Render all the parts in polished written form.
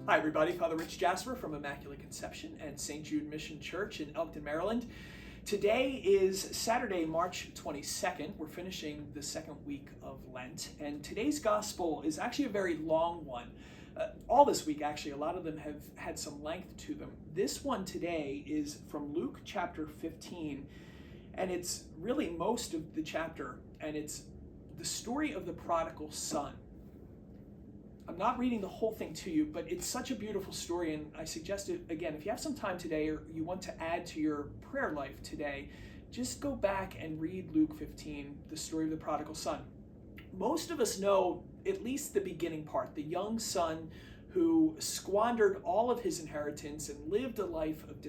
Hi everybody, Father Rich Jasper from Immaculate Conception and St. Jude Mission Church in Elkton, Maryland. Today is Saturday, March 22nd. We're finishing the second week of Lent, and today's gospel is actually a very long one. All this week, actually, a lot of them have had some length to them. This one today is from Luke chapter 15, and it's really most of the chapter, and it's the story of the prodigal son. I'm not reading the whole thing to you, but it's such a beautiful story, and I suggest it, again, if you have some time today or you want to add to your prayer life today, just go back and read Luke 15, the story of the prodigal son. Most of us know at least the beginning part, the young son who squandered all of his inheritance and lived a life of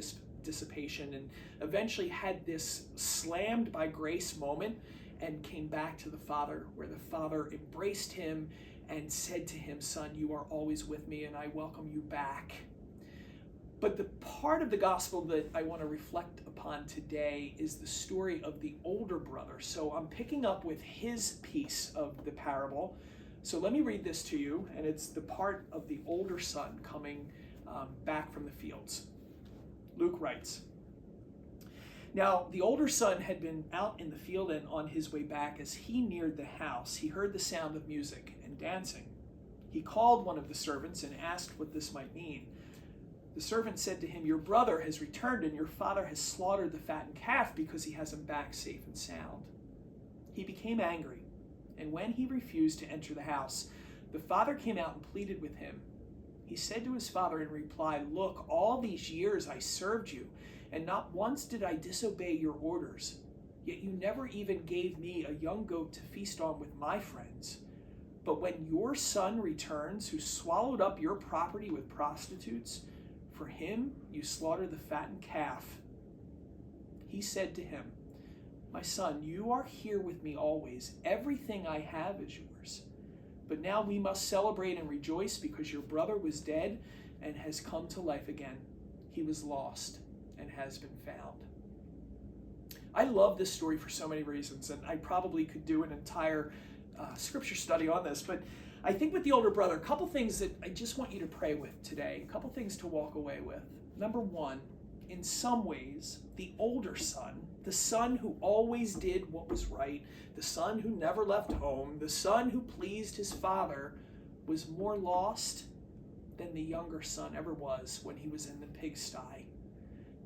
dissipation and eventually had this slammed by grace moment and came back to the Father, where the Father embraced him and said to him, "Son, you are always with me and I welcome you back." But the part of the gospel that I want to reflect upon today is the story of the older brother. So I'm picking up with his piece of the parable. So let me read this to you, and it's the part of the older son coming back from the fields. Luke writes, "Now the older son had been out in the field, and on his way back, as he neared the house, he heard the sound of music and dancing. He called one of the servants and asked what this might mean. The servant said to him, 'Your brother has returned, and your father has slaughtered the fattened calf because he has him back safe and sound.' He became angry, and when he refused to enter the house, the father came out and pleaded with him. He said to his father in reply, 'Look, all these years I served you, and not once did I disobey your orders. Yet you never even gave me a young goat to feast on with my friends. But when your son returns, who swallowed up your property with prostitutes, for him you slaughtered the fattened calf.' He said to him, 'My son, you are here with me always. Everything I have is yours. But now we must celebrate and rejoice because your brother was dead and has come to life again. He was lost and has been found.'" I love this story for so many reasons, and I probably could do an entire scripture study on this, but I think with the older brother, a couple things that I just want you to pray with today, a couple things to walk away with. Number one, in some ways, the older son, the son who always did what was right, the son who never left home, the son who pleased his father, was more lost than the younger son ever was when he was in the pigsty.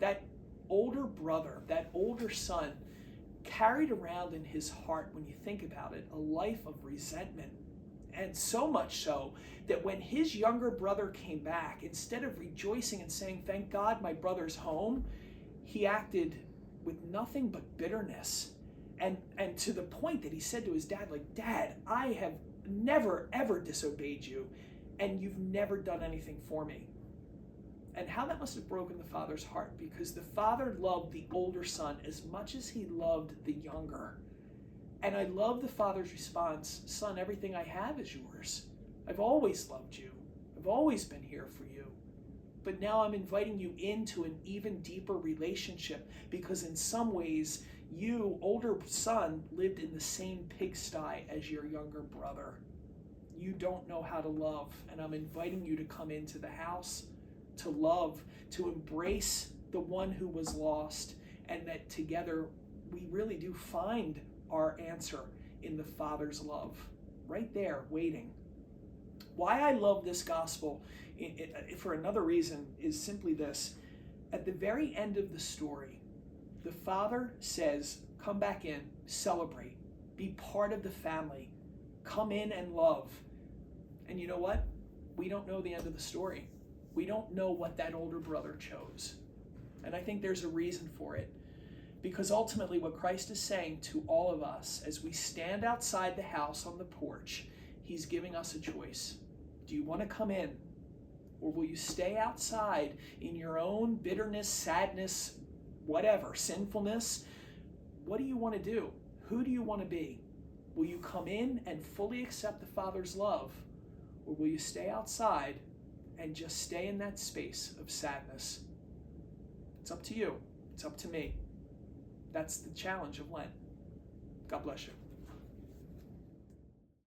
That older brother, that older son, carried around in his heart, when you think about it, a life of resentment. And so much so that when his younger brother came back, instead of rejoicing and saying, "Thank God my brother's home," he acted with nothing but bitterness. And to the point that he said to his dad, like, "Dad, I have never, ever disobeyed you, and you've never done anything for me." And how that must have broken the father's heart, because the father loved the older son as much as he loved the younger. And I love the father's response, "Son, everything I have is yours. I've always loved you. I've always been here for you. But now I'm inviting you into an even deeper relationship, because in some ways, you, older son, lived in the same pigsty as your younger brother. You don't know how to love, and I'm inviting you to come into the house, to love, to embrace the one who was lost, and that together we really do find our answer in the Father's love, right there, waiting." Why I love this gospel, for another reason, is simply this. At the very end of the story, the Father says, "Come back in, celebrate, be part of the family, come in and love." And you know what? We don't know the end of the story. We don't know what that older brother chose. And I think there's a reason for it. Because ultimately what Christ is saying to all of us as we stand outside the house on the porch, he's giving us a choice. Do you want to come in? Or will you stay outside in your own bitterness, sadness, whatever, sinfulness? What do you want to do? Who do you want to be? Will you come in and fully accept the Father's love? Or will you stay outside and just stay in that space of sadness? It's up to you. It's up to me. That's the challenge of Lent. God bless you.